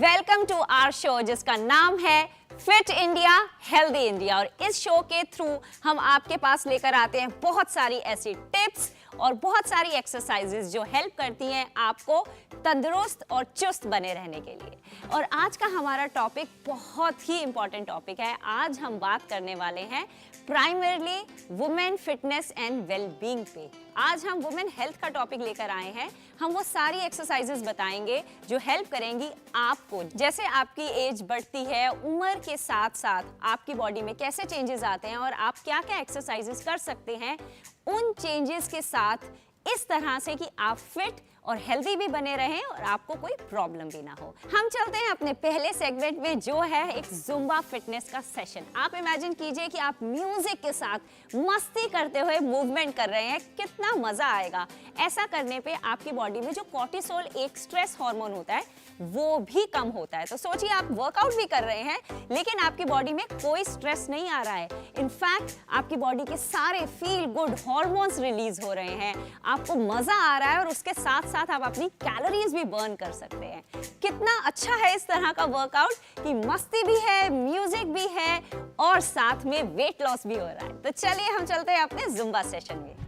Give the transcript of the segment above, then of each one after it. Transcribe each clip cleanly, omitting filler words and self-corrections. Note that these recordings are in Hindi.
वेलकम टू आवर शो जिसका नाम है फिट इंडिया हेल्दी इंडिया। और इस शो के थ्रू हम आपके पास लेकर आते हैं बहुत सारी ऐसी टिप्स और बहुत सारी एक्सरसाइजेज जो हेल्प करती हैं आपको तंदुरुस्त और चुस्त बने रहने के लिए। और आज का हमारा टॉपिक बहुत ही इंपॉर्टेंट टॉपिक है। आज हम बात करने वाले हैं primarily women fitness and wellbeing पे। आज हम वुमेन हेल्थ का टॉपिक लेकर आए हैं। हम वो सारी एक्सरसाइजेस बताएंगे जो हेल्प करेंगी आपको। जैसे आपकी एज बढ़ती है, उम्र के साथ साथ आपकी बॉडी में कैसे चेंजेस आते हैं और आप क्या क्या एक्सरसाइजेस कर सकते हैं उन चेंजेस के साथ, इस तरह से कि आप फिट और हेल्दी भी बने रहें और आपको कोई प्रॉब्लम भी ना हो। हम चलते हैं अपने पहले सेगमेंट में जो है एक जुम्बा फिटनेस का सेशन। आप इमेजिन कीजिए कि आप म्यूजिक के साथ मस्ती करते हुए मूवमेंट कर रहे हैं, कितना मजा आएगा। ऐसा करने पे आपकी बॉडी में जो कॉर्टिसोल एक स्ट्रेस हार्मोन होता है वो भी कम होता है। तो सोचिए आप वर्कआउट भी कर रहे हैं लेकिन आपकी बॉडी में कोई स्ट्रेस नहीं आ रहा है। इनफैक्ट आपकी बॉडी के सारे फील गुड हार्मोन्स रिलीज हो रहे हैं, आपको मजा आ रहा है और उसके साथ साथ आप अपनी कैलोरीज भी बर्न कर सकते हैं। कितना अच्छा है इस तरह का वर्कआउट कि मस्ती भी है, म्यूजिक भी है और साथ में वेट लॉस भी हो रहा है। तो चलिए हम चलते हैं अपने जुम्बा सेशन में।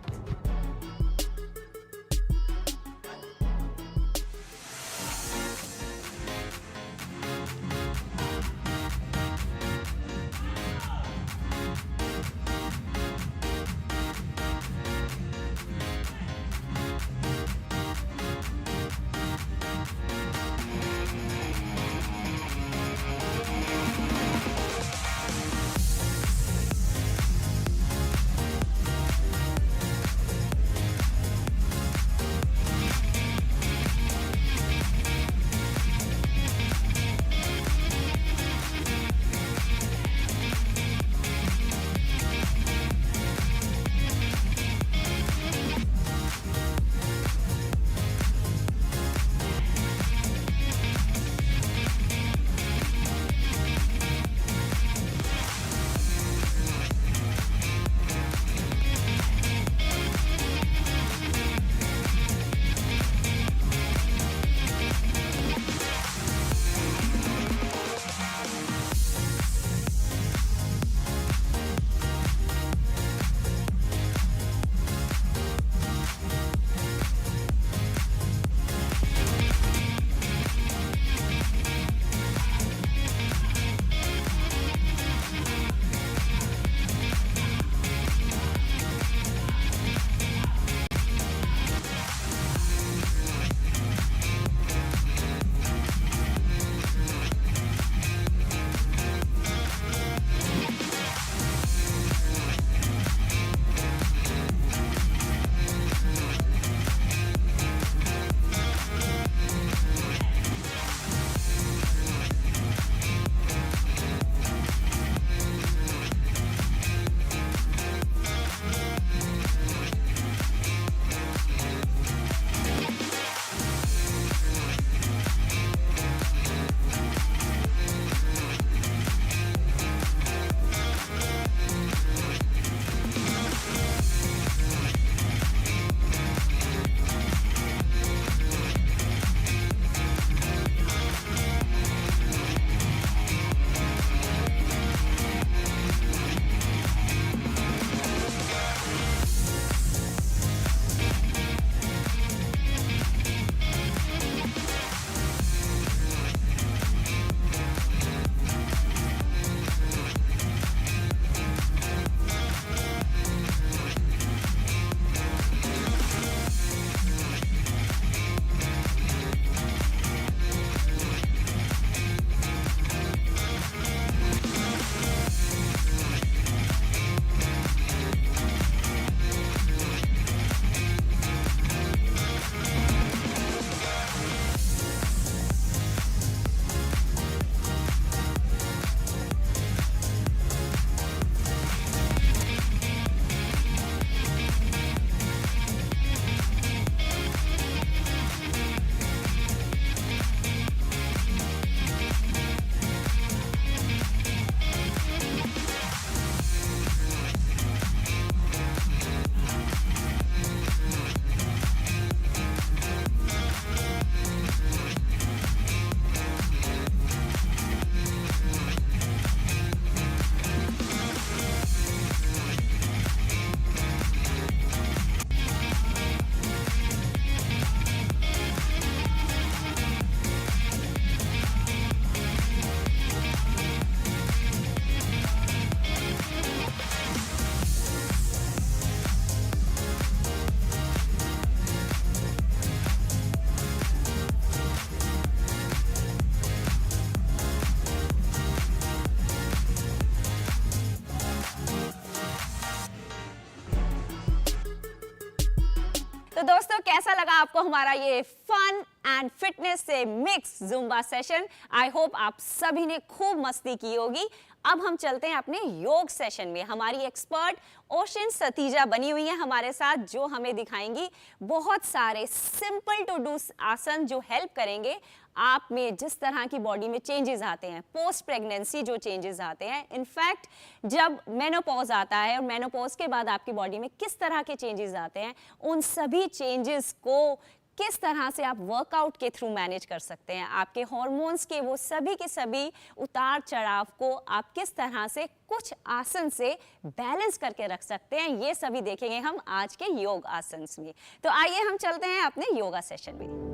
तो दोस्तों कैसा लगा आपको हमारा ये फन एंड फिटनेस से mix Zumba session? I hope आप सभी ने खूब मस्ती की होगी। अब हम चलते हैं अपने योग सेशन में। हमारी एक्सपर्ट ओशन सतीजा बनी हुई है हमारे साथ, जो हमें दिखाएंगी बहुत सारे सिंपल टू डू आसन जो हेल्प करेंगे आप में जिस तरह की बॉडी में चेंजेस आते हैं, पोस्ट प्रेगनेंसी जो चेंजेस आते हैं, इनफैक्ट जब मेनोपॉज आता है और मेनोपॉज के बाद आपकी बॉडी में किस तरह के चेंजेस आते हैं, उन सभी चेंजेस को किस तरह से आप वर्कआउट के थ्रू मैनेज कर सकते हैं। आपके हार्मोन्स के वो सभी के सभी उतार चढ़ाव को आप किस तरह से कुछ आसन से बैलेंस करके रख सकते हैं, ये सभी देखेंगे हम आज के योग आसन में। तो आइए हम चलते हैं अपने योगा सेशन में।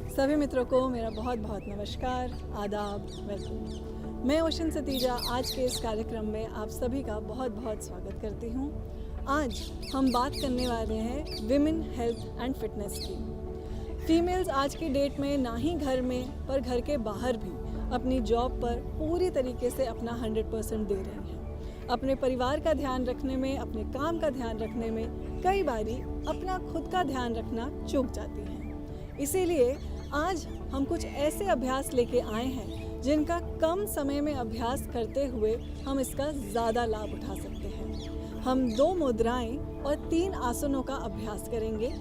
सभी मित्रों को मेरा बहुत बहुत नमस्कार, आदाब, वेलकम। मैं ओशन सतीजा आज के इस कार्यक्रम में आप सभी का बहुत बहुत स्वागत करती हूँ। आज हम बात करने वाले हैं विमेन हेल्थ एंड फिटनेस की। फीमेल्स आज की डेट में ना ही घर में पर घर के बाहर भी अपनी जॉब पर पूरी तरीके से अपना 100% दे रही हैं। अपने परिवार का ध्यान रखने में, अपने काम का ध्यान रखने में कई बारी अपना खुद का ध्यान रखना चूक जाती हैं। इसीलिए आज हम कुछ ऐसे अभ्यास लेके आए हैं जिनका कम समय में अभ्यास करते हुए हम इसका ज़्यादा लाभ उठा सकते हैं। हम 2 मुद्राएं और 3 आसनों का अभ्यास करेंगे।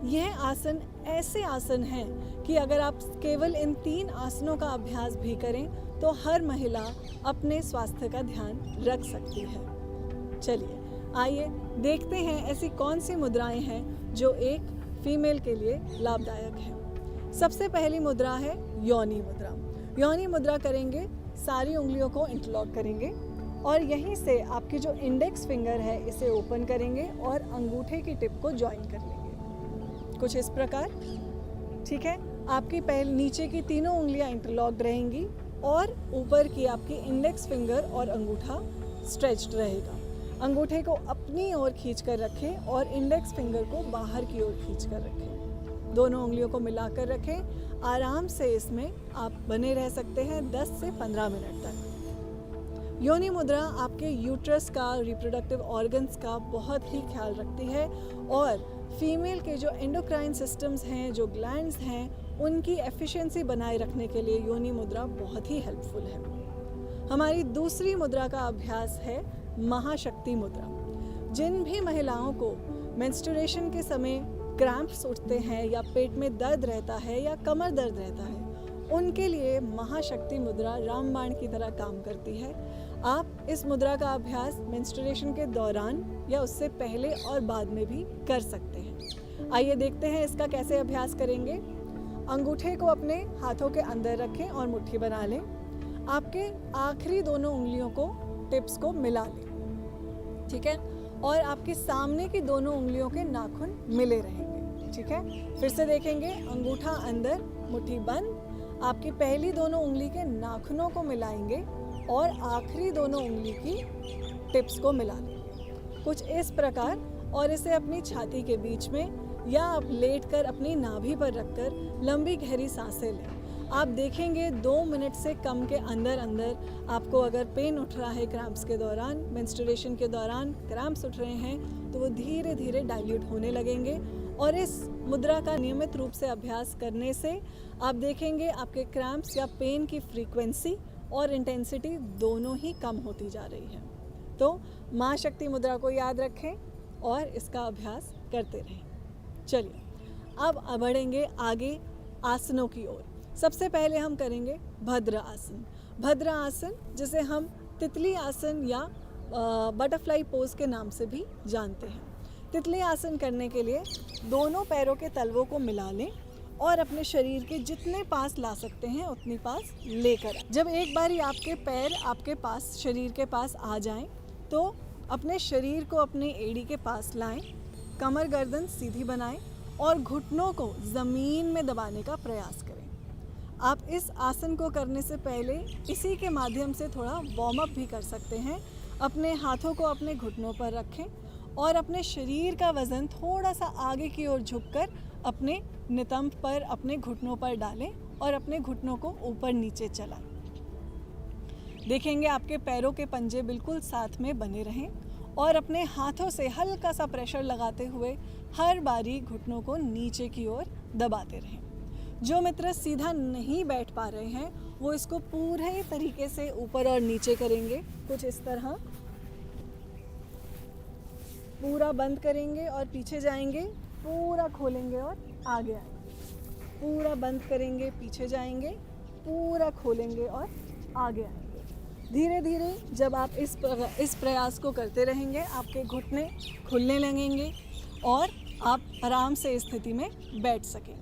यह आसन ऐसे आसन हैं कि अगर आप केवल इन 3 आसनों का अभ्यास भी करें तो हर महिला अपने स्वास्थ्य का ध्यान रख सकती है। चलिए आइए देखते हैं ऐसी कौन सी मुद्राएं हैं जो एक फीमेल के लिए लाभदायक है। सबसे पहली मुद्रा है योनि मुद्रा। योनि मुद्रा करेंगे, सारी उंगलियों को इंटरलॉक करेंगे और यहीं से आपकी जो इंडेक्स फिंगर है इसे ओपन करेंगे और अंगूठे की टिप को ज्वाइन कर लेंगे, कुछ इस प्रकार। ठीक है, आपकी नीचे की तीनों उंगलियां इंटरलॉक्ड रहेंगी और ऊपर की आपकी इंडेक्स फिंगर और अंगूठा स्ट्रेच्ड रहेगा। अंगूठे को अपनी ओर खींच कर रखें और इंडेक्स फिंगर को बाहर की ओर खींच कर रखें। दोनों उंगलियों को मिलाकर रखें। आराम से इसमें आप बने रह सकते हैं 10 से 15 मिनट तक। योनि मुद्रा आपके यूट्रस का, रिप्रोडक्टिव ऑर्गन्स का बहुत ही ख्याल रखती है और फीमेल के जो एंडोक्राइन सिस्टम्स हैं, जो ग्लैंड्स हैं, उनकी एफिशिएंसी बनाए रखने के लिए योनि मुद्रा बहुत ही हेल्पफुल है। हमारी दूसरी मुद्रा का अभ्यास है महाशक्ति मुद्रा। जिन भी महिलाओं को मेंस्ट्रुएशन के समय क्रैम्प्स उठते हैं या पेट में दर्द रहता है या कमर दर्द रहता है, उनके लिए महाशक्ति मुद्रा रामबाण की तरह काम करती है। आप इस मुद्रा का अभ्यास मेंस्ट्रुएशन के दौरान या उससे पहले और बाद में भी कर सकते हैं। आइए देखते हैं इसका कैसे अभ्यास करेंगे। अंगूठे को अपने हाथों के अंदर रखें और मुट्ठी बना लें। आपके आखिरी दोनों उंगलियों को, टिप्स को मिला लें। ठीक है, और आपके सामने की दोनों उंगलियों के नाखून मिले रहेंगे। ठीक है, फिर से देखेंगे, अंगूठा अंदर, मुट्ठी बंद। आपकी पहली दोनों उंगली के नाखूनों को मिलाएंगे और आखिरी दोनों उंगली की टिप्स को मिला लेंगे, कुछ इस प्रकार। और इसे अपनी छाती के बीच में या आप लेटकर अपनी नाभि पर रखकर लंबी गहरी सांसें लें। आप देखेंगे 2 मिनट से कम के अंदर आपको अगर पेन उठ रहा है क्रैम्प्स के दौरान, मेंस्ट्रुएशन के दौरान क्रैम्प्स उठ रहे हैं, तो वो धीरे धीरे डाइल्यूट होने लगेंगे। और इस मुद्रा का नियमित रूप से अभ्यास करने से आप देखेंगे आपके क्रैम्प्स या पेन की फ्रीक्वेंसी और इंटेंसिटी दोनों ही कम होती जा रही है। तो माँ शक्ति मुद्रा को याद रखें और इसका अभ्यास करते रहें। चलिए अब बढ़ेंगे आगे आसनों की ओर। सबसे पहले हम करेंगे भद्र आसन। भद्र आसन जिसे हम तितली आसन या बटरफ्लाई पोज के नाम से भी जानते हैं। तितली आसन करने के लिए दोनों पैरों के तलवों को मिला लें और अपने शरीर के जितने पास ला सकते हैं उतनी पास लेकर आएं। जब एक बारी आपके पैर आपके पास शरीर के पास आ जाएं, तो अपने शरीर को अपने एड़ी के पास लाएं, कमर गर्दन सीधी बनाएं और घुटनों को ज़मीन में दबाने का प्रयास करें। आप इस आसन को करने से पहले इसी के माध्यम से थोड़ा वार्म अप भी कर सकते हैं। अपने हाथों को अपने घुटनों पर रखें और अपने शरीर का वज़न थोड़ा सा आगे की ओर झुककर अपने नितंब पर, अपने घुटनों पर डालें और अपने घुटनों को ऊपर नीचे चलाएं। देखेंगे आपके पैरों के पंजे बिल्कुल साथ में बने रहें और अपने हाथों से हल्का सा प्रेशर लगाते हुए हर बारी घुटनों को नीचे की ओर दबाते रहें। जो मित्र सीधा नहीं बैठ पा रहे हैं वो इसको पूरे तरीके से ऊपर और नीचे करेंगे। कुछ इस तरह पूरा बंद करेंगे और पीछे जाएंगे, पूरा खोलेंगे और आगे आएंगे। पूरा बंद करेंगे, पीछे जाएंगे, पूरा खोलेंगे और आगे आएंगे। धीरे धीरे जब आप इस प्रयास को करते रहेंगे, आपके घुटने खुलने लगेंगे और आप आराम से इस स्थिति में बैठ सकेंगे।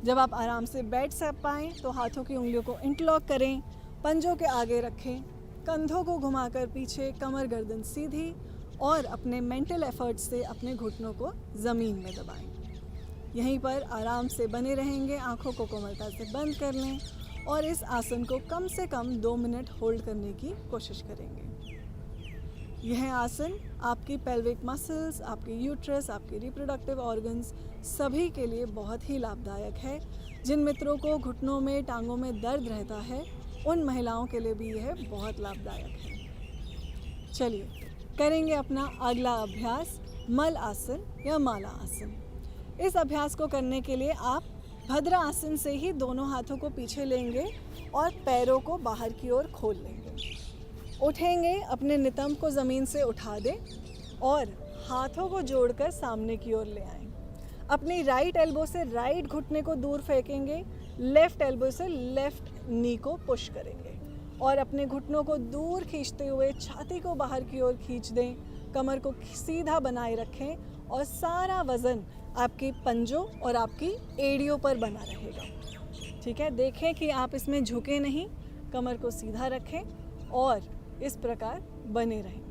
जब आप आराम से बैठ पाएँ तो हाथों की उंगलियों को इंटरलॉक करें, पंजों के आगे रखें, कंधों को घुमाकर पीछे, कमर गर्दन सीधी और अपने मेंटल एफर्ट से अपने घुटनों को ज़मीन में दबाएं। यहीं पर आराम से बने रहेंगे। आंखों को कोमलता से बंद कर लें और इस आसन को कम से कम 2 मिनट होल्ड करने की कोशिश करेंगे। यह आसन आपकी पेल्विक मसल्स, आपके यूट्रस, आपके रिप्रोडक्टिव ऑर्गन्स सभी के लिए बहुत ही लाभदायक है। जिन मित्रों को घुटनों में, टांगों में दर्द रहता है, उन महिलाओं के लिए भी यह बहुत लाभदायक है। चलिए करेंगे अपना अगला अभ्यास, मल आसन या माला आसन। इस अभ्यास को करने के लिए आप भद्रा आसन से ही दोनों हाथों को पीछे लेंगे और पैरों को बाहर की ओर खोल लेंगे। उठेंगे, अपने नितंब को ज़मीन से उठा दें और हाथों को जोड़कर सामने की ओर ले आएं। अपनी राइट एल्बो से राइट घुटने को दूर फेंकेंगे, लेफ़्ट एल्बो से लेफ़्ट नी को पुश करेंगे और अपने घुटनों को दूर खींचते हुए छाती को बाहर की ओर खींच दें। कमर को सीधा बनाए रखें और सारा वज़न आपकी पंजों और आपकी एड़ियों पर बना रहेगा। ठीक है, देखें कि आप इसमें झुके नहीं, कमर को सीधा रखें और इस प्रकार बने रहें।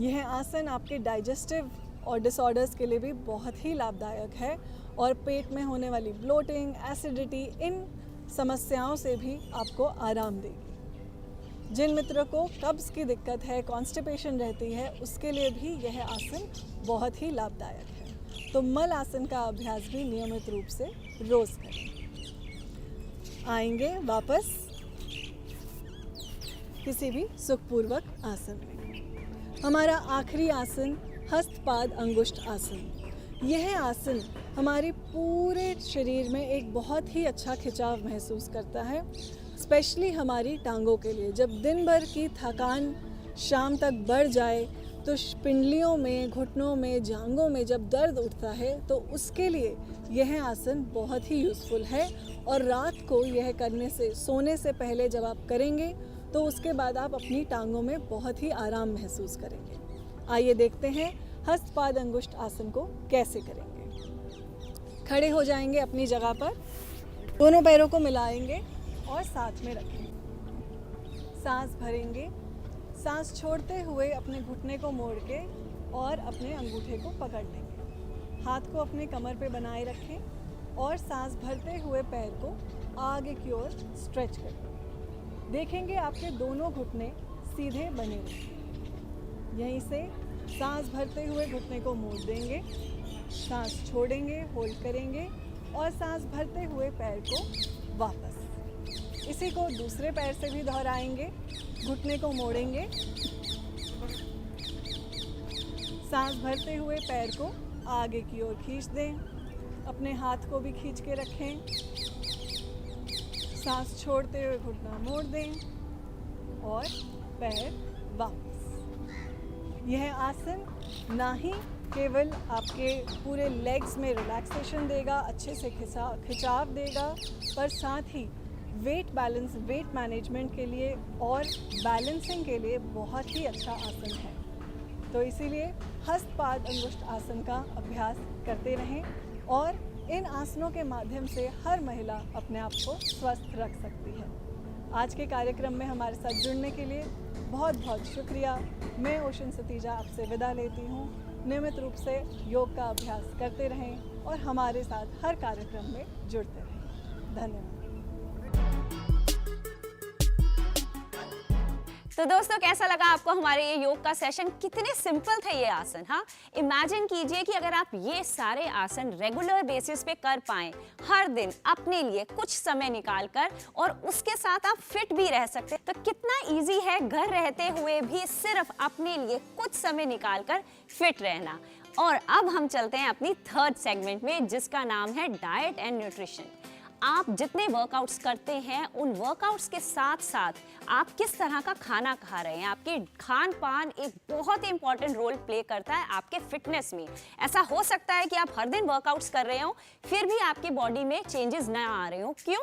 यह आसन आपके डाइजेस्टिव और डिसऑर्डर्स के लिए भी बहुत ही लाभदायक है और पेट में होने वाली ब्लोटिंग, एसिडिटी, इन समस्याओं से भी आपको आराम देगी। जिन मित्रों को कब्ज़ की दिक्कत है, कॉन्स्टिपेशन रहती है, उसके लिए भी यह आसन बहुत ही लाभदायक है। तो मल आसन का अभ्यास भी नियमित रूप से रोज़ करें। आएंगे वापस किसी भी सुखपूर्वक आसन में। हमारा आखिरी आसन हस्तपाद अंगुष्ठ आसन। यह आसन हमारे पूरे शरीर में एक बहुत ही अच्छा खिंचाव महसूस करता है, स्पेशली हमारी टांगों के लिए। जब दिन भर की थकान शाम तक बढ़ जाए तो पिंडलियों में, घुटनों में, जांघों में जब दर्द उठता है तो उसके लिए यह आसन बहुत ही यूज़फुल है। और रात को यह करने से, सोने से पहले जब आप करेंगे तो उसके बाद आप अपनी टांगों में बहुत ही आराम महसूस करेंगे। आइए देखते हैं हस्तपाद अंगुष्ठ आसन को कैसे करेंगे। खड़े हो जाएंगे अपनी जगह पर, दोनों पैरों को मिलाएंगे और साथ में रखेंगे। सांस भरेंगे, सांस छोड़ते हुए अपने घुटने को मोड़ के और अपने अंगूठे को पकड़ लेंगे। हाथ को अपने कमर पे बनाए रखें और सांस भरते हुए पैर को आगे की ओर स्ट्रेच करें। देखेंगे आपके दोनों घुटने सीधे बने रहेंगे। यहीं से सांस भरते हुए घुटने को मोड़ देंगे, सांस छोड़ेंगे, होल्ड करेंगे और सांस भरते हुए पैर को वापस। इसी को दूसरे पैर से भी दोहराएंगे। घुटने को मोड़ेंगे, सांस भरते हुए पैर को आगे की ओर खींच दें, अपने हाथ को भी खींच के रखें, सांस छोड़ते हुए घुटना मोड़ दें और पैर वापस। यह आसन ना ही केवल आपके पूरे लेग्स में रिलैक्सेशन देगा, अच्छे से खिंचाव देगा, पर साथ ही वेट बैलेंस, वेट मैनेजमेंट के लिए और बैलेंसिंग के लिए बहुत ही अच्छा आसन है। तो इसीलिए हस्तपाद अंगुष्ठ आसन का अभ्यास करते रहें और इन आसनों के माध्यम से हर महिला अपने आप को स्वस्थ रख सकती है। आज के कार्यक्रम में हमारे साथ जुड़ने के लिए बहुत बहुत शुक्रिया। मैं ओशन सतीजा आपसे विदा लेती हूँ। नियमित रूप से योग का अभ्यास करते रहें और हमारे साथ हर कार्यक्रम में जुड़ते रहें। धन्यवाद। तो दोस्तों, कैसा लगा आपको हमारे ये योग का सेशन? कितने सिंपल थे ये आसन। हाँ, इमेजिन कीजिए कि अगर आप ये सारे आसन रेगुलर बेसिस पे कर पाएं, हर दिन अपने लिए कुछ समय निकालकर, और उसके साथ आप फिट भी रह सकते हैं, तो कितना इजी है घर रहते हुए भी सिर्फ अपने लिए कुछ समय निकालकर फिट रहना। और अब हम चलते हैं अपनी थर्ड सेगमेंट में, जिसका नाम है डाइट एंड न्यूट्रिशन। आप जितने वर्कआउट्स करते हैं, उन वर्कआउट्स के साथ साथ आप किस तरह का खाना खा रहे हैं। आपके खान पान एक बहुत ही इंपॉर्टेंट रोल प्ले करता है आपके फिटनेस में। ऐसा हो सकता है कि आप हर दिन वर्कआउट्स कर रहे हो, फिर भी आपकी बॉडी में चेंजेस ना आ रहे हो। क्यों?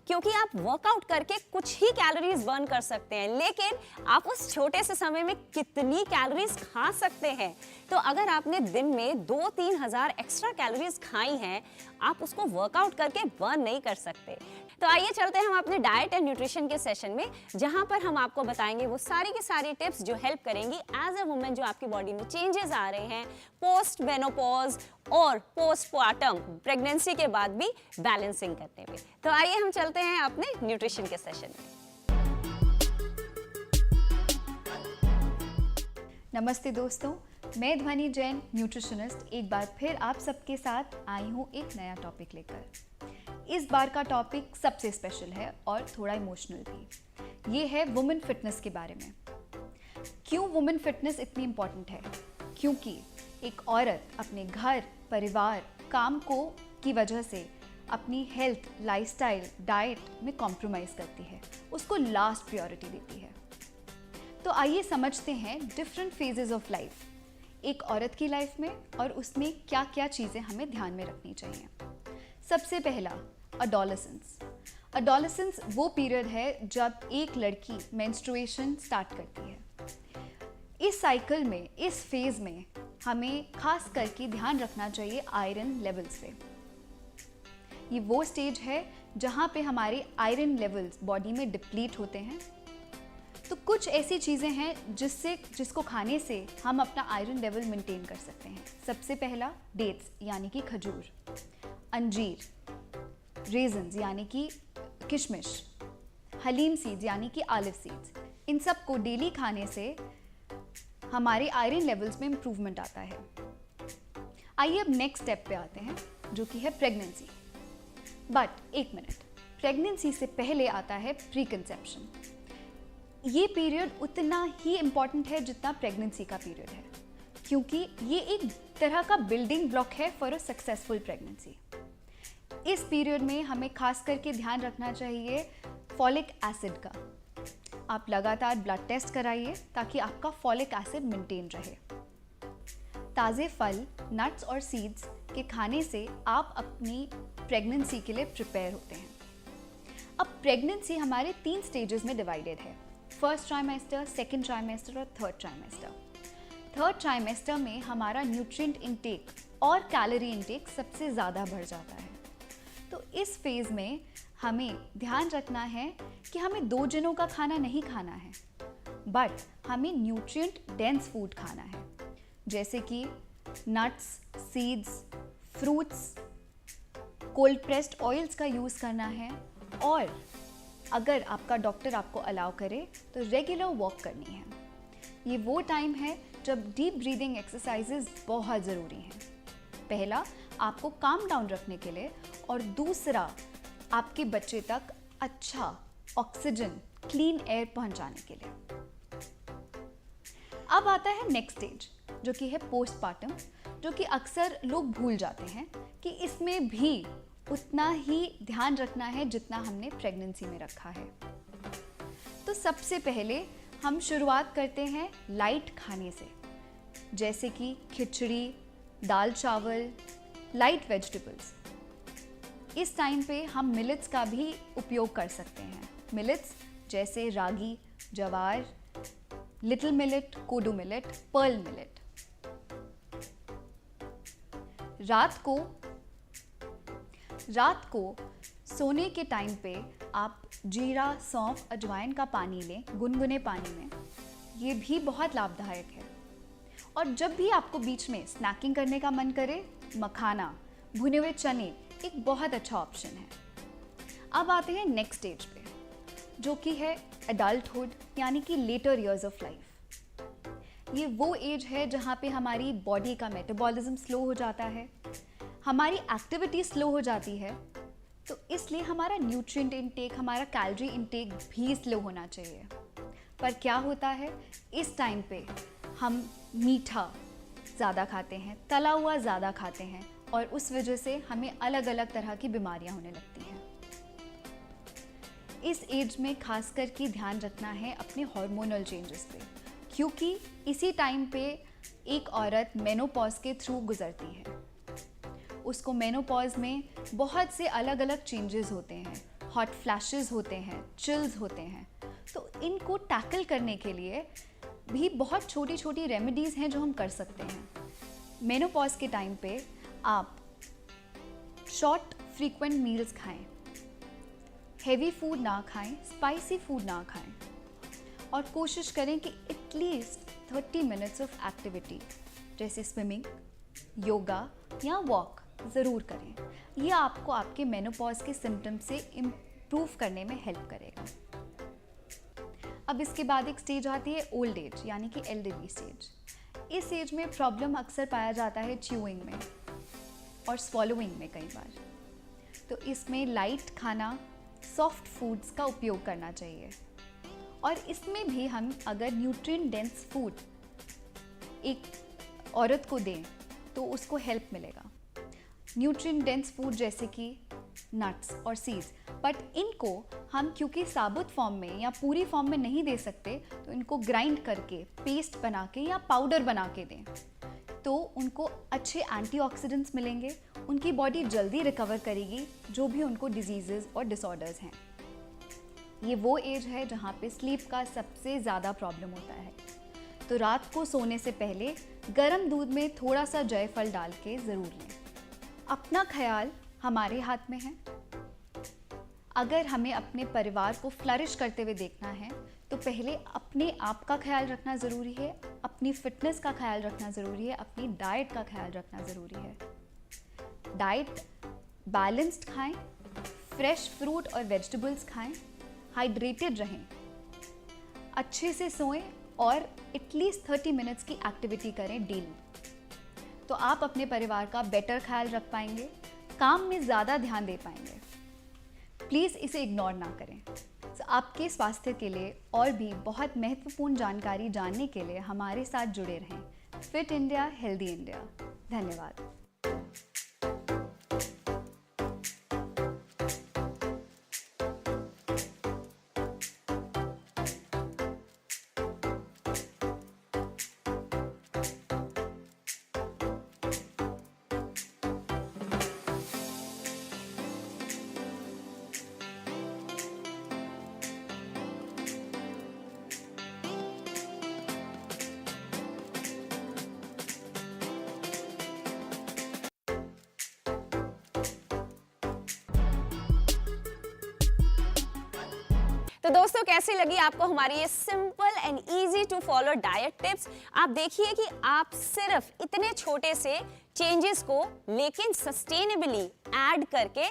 क्योंकि आप वर्कआउट करके कुछ ही कैलोरीज बर्न कर सकते हैं, लेकिन आप उस छोटे से समय में कितनी कैलोरीज खा सकते हैं। तो अगर आपने दिन में 2-3 हज़ार एक्स्ट्रा कैलोरीज खाई हैं, आप उसको वर्कआउट करके बर्न नहीं कर सकते। तो आइए चलते हैं हम अपने डाइट एंड न्यूट्रिशन के सेशन में, जहां पर हम आपको बताएंगे वो सारी की सारी टिप्स जो हेल्प करेंगी एज अ वुमन, जो आपकी बॉडी में चेंजेस आ रहे हैं पोस्ट मेनोपॉज और पोस्टपार्टम प्रेगनेंसी के बाद भी बैलेंसिंग करने में। तो आइए हम चलते हैं अपने न्यूट्रिशन के सेशन में। नमस्ते दोस्तों, मैं ध्वनि जैन, न्यूट्रिशनिस्ट, एक बार फिर आप सबके साथ आई हूँ एक नया टॉपिक लेकर। इस बार का टॉपिक सबसे स्पेशल है और थोड़ा इमोशनल भी। ये है वुमेन फिटनेस के बारे में। क्यों वुमेन फिटनेस इतनी इम्पॉर्टेंट है? क्योंकि एक औरत अपने घर, परिवार, काम को की वजह से अपनी हेल्थ, लाइफस्टाइल, डाइट में कॉम्प्रोमाइज़ करती है, उसको लास्ट प्रायोरिटी देती है। तो आइए समझते हैं डिफरेंट फेजेस ऑफ लाइफ एक औरत की लाइफ में, और उसमें क्या क्या चीज़ें हमें ध्यान में रखनी चाहिए। सबसे पहला, अडोलेसेंस। अडोलेसेंस वो पीरियड है जब एक लड़की मेंस्ट्रुएशन स्टार्ट करती है। इस साइकिल में, इस फेज में हमें खास करके ध्यान रखना चाहिए आयरन लेवल्स पे। ये वो स्टेज है जहाँ पे हमारे आयरन लेवल्स बॉडी में डिप्लीट होते हैं। तो कुछ ऐसी चीज़ें हैं जिसको खाने से हम अपना आयरन लेवल मेंटेन कर सकते हैं। सबसे पहला, डेट्स यानी कि खजूर, अंजीर, रेजन्स यानी कि किशमिश, हलीम सीड्स यानी कि ऑलिव सीड्स। इन सब को डेली खाने से हमारे आयरन लेवल्स में इम्प्रूवमेंट आता है। आइए अब नेक्स्ट स्टेप पे आते हैं, जो कि है प्रेगनेंसी। बट एक मिनट, प्रेगनेंसी से पहले आता है प्री कंसेप्शन। ये पीरियड उतना ही इम्पॉर्टेंट है जितना प्रेगनेंसी का पीरियड है, क्योंकि ये एक तरह का बिल्डिंग ब्लॉक है फॉर अ सक्सेसफुल प्रेगनेंसी। इस पीरियड में हमें खास करके ध्यान रखना चाहिए फॉलिक एसिड का। आप लगातार ब्लड टेस्ट कराइए ताकि आपका फॉलिक एसिड मेंटेन रहे। ताज़े फल, नट्स और सीड्स के खाने से आप अपनी प्रेगनेंसी के लिए प्रिपेयर होते हैं। अब प्रेगनेंसी हमारे 3 स्टेजेस में डिवाइडेड है, फर्स्ट ट्राइमेस्टर, सेकेंड ट्राइमेस्टर और थर्ड ट्राइमेस्टर। थर्ड ट्राइमेस्टर में हमारा न्यूट्रिएंट इनटेक और कैलोरी इनटेक सबसे ज़्यादा बढ़ जाता है। तो इस फेज़ में हमें ध्यान रखना है कि हमें 2 दिनों का खाना नहीं खाना है, बट हमें न्यूट्रिएंट डेंस फूड खाना है, जैसे कि nuts, seeds, fruits, cold pressed oils का यूज़ करना है, और अगर आपका डॉक्टर आपको अलाउ करे तो रेगुलर वॉक करनी है। ये वो टाइम है जब डीप ब्रीदिंग एक्सरसाइजेज बहुत ज़रूरी हैं। पहला, आपको काम डाउन रखने के लिए, और दूसरा, आपके बच्चे तक अच्छा ऑक्सीजन, क्लीन एयर पहुंचाने के लिए। अब आता है नेक्स्ट स्टेज, जो कि है पोस्टपार्टम, जो कि अक्सर लोग भूल जाते हैं कि इसमें भी उतना ही ध्यान रखना है जितना हमने प्रेगनेंसी में रखा है। तो सबसे पहले हम शुरुआत करते हैं लाइट खाने से, जैसे कि खिचड़ी, दाल चावल, लाइट वेजिटेबल्स। इस टाइम पे हम मिलेट्स का भी उपयोग कर सकते हैं। मिलेट्स जैसे रागी, जवार, लिटिल मिलेट, कोडो मिलेट, पर्ल मिलेट। रात को सोने के टाइम पे आप जीरा, सौंफ, अजवाइन का पानी लें गुनगुने पानी में। ये भी बहुत लाभदायक है। और जब भी आपको बीच में स्नैकिंग करने का मन करे, मखाना, भुने हुए चने एक बहुत अच्छा ऑप्शन है। अब आते हैं नेक्स्ट स्टेज पे, जो कि है एडल्टहुड, यानी कि लेटर ईयर्स ऑफ लाइफ। ये वो एज है जहाँ पे हमारी बॉडी का मेटाबॉलिज्म स्लो हो जाता है, हमारी एक्टिविटी स्लो हो जाती है, तो इसलिए हमारा न्यूट्रिएंट इनटेक, हमारा कैलोरी इनटेक भी स्लो होना चाहिए। पर क्या होता है, इस टाइम पे हम मीठा ज़्यादा खाते हैं, तला हुआ ज़्यादा खाते हैं, और उस वजह से हमें अलग अलग तरह की बीमारियां होने लगती हैं। इस एज में खासकर कि ध्यान रखना है अपने हार्मोनल चेंजेस पे, क्योंकि इसी टाइम पे एक औरत मेनोपॉज के थ्रू गुजरती है। उसको मेनोपॉज में बहुत से अलग अलग चेंजेस होते हैं, हॉट फ्लैशेस होते हैं, चिल्स होते हैं। तो इनको टैकल करने के लिए भी बहुत छोटी छोटी रेमेडीज़ हैं जो हम कर सकते हैं। मेनोपॉज के टाइम पे आप शॉर्ट फ्रीक्वेंट मील्स खाएं, हेवी फूड ना खाएं, स्पाइसी फूड ना खाएं, और कोशिश करें कि एटलीस्ट 30 मिनट्स ऑफ एक्टिविटी जैसे स्विमिंग, योगा या वॉक ज़रूर करें। ये आपको आपके मेनोपॉज के सिम्टम्स से इम्प्रूव करने में हेल्प करेगा। अब इसके बाद एक स्टेज आती है ओल्ड एज, यानी कि एल्डरली स्टेज। इस एज में प्रॉब्लम अक्सर पाया जाता है च्यूइंग में और स्वॉलोइंग में कई बार। तो इसमें लाइट खाना, सॉफ्ट फूड्स का उपयोग करना चाहिए। और इसमें भी हम अगर न्यूट्रिएंट डेंस फूड एक औरत को दें तो उसको हेल्प मिलेगा। न्यूट्रिएंट डेंस फूड जैसे कि नट्स और सीड्स, बट इनको हम क्योंकि साबुत फॉर्म में या पूरी फॉर्म में नहीं दे सकते, तो इनको ग्राइंड करके पेस्ट बना के या पाउडर बना के दें, तो उनको अच्छे एंटीऑक्सीडेंट्स मिलेंगे, उनकी बॉडी जल्दी रिकवर करेगी जो भी उनको डिजीज़ेस और डिसऑर्डर्स हैं। ये वो एज है जहाँ पे स्लीप का सबसे ज़्यादा प्रॉब्लम होता है। तो रात को सोने से पहले गर्म दूध में थोड़ा सा जायफल डाल के ज़रूर लें। अपना ख्याल हमारे हाथ में है। अगर हमें अपने परिवार को फ्लरिश करते हुए देखना है तो पहले अपने आप का ख्याल रखना ज़रूरी है, अपनी फिटनेस का ख्याल रखना ज़रूरी है, अपनी डाइट का ख्याल रखना ज़रूरी है। डाइट बैलेंस्ड खाएं, फ्रेश फ्रूट और वेजिटेबल्स खाएं, हाइड्रेटेड रहें, अच्छे से सोएं और एटलीस्ट 30 मिनट्स की एक्टिविटी करें डेली। तो आप अपने परिवार का बेटर ख्याल रख पाएंगे, काम में ज़्यादा ध्यान दे पाएंगे। प्लीज़ इसे इग्नोर ना करें। तो आपके स्वास्थ्य के लिए और भी बहुत महत्वपूर्ण जानकारी जानने के लिए हमारे साथ जुड़े रहें। Fit India, healthy India. धन्यवाद। तो दोस्तों, कैसी लगी आपको हमारी ये simple and easy to follow diet tips? आप देखिए कि आप सिर्फ इतने छोटे से चेंजेस को लेकिन सस्टेनेबली ऐड करके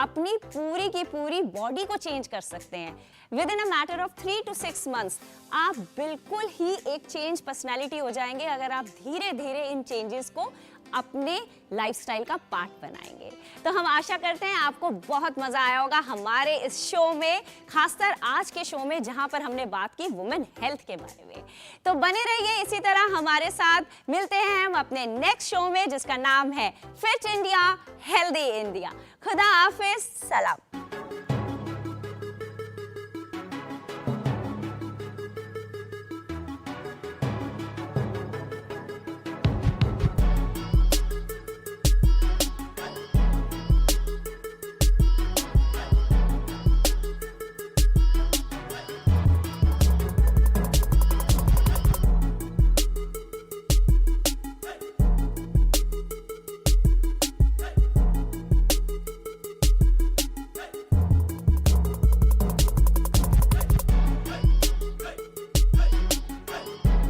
अपनी पूरी की पूरी बॉडी को चेंज कर सकते हैं। With in a matter of 3 to 6 months आप बिल्कुल ही एक चेंज पर्सनैलिटी हो जाएंगे अगर आप धीरे धीरे इन चेंजेस को अपने लाइफस्टाइल का पार्ट बनाएंगे। तो हम आशा करते हैं आपको बहुत मजा आया होगा हमारे इस शो में, खासकर आज के शो में जहां पर हमने बात की वुमेन हेल्थ के बारे में। तो बने रहिए इसी तरह हमारे साथ। मिलते हैं हम अपने नेक्स्ट शो में जिसका नाम है फिट इंडिया, हेल्दी इंडिया। खुदा हाफिज, सलाम।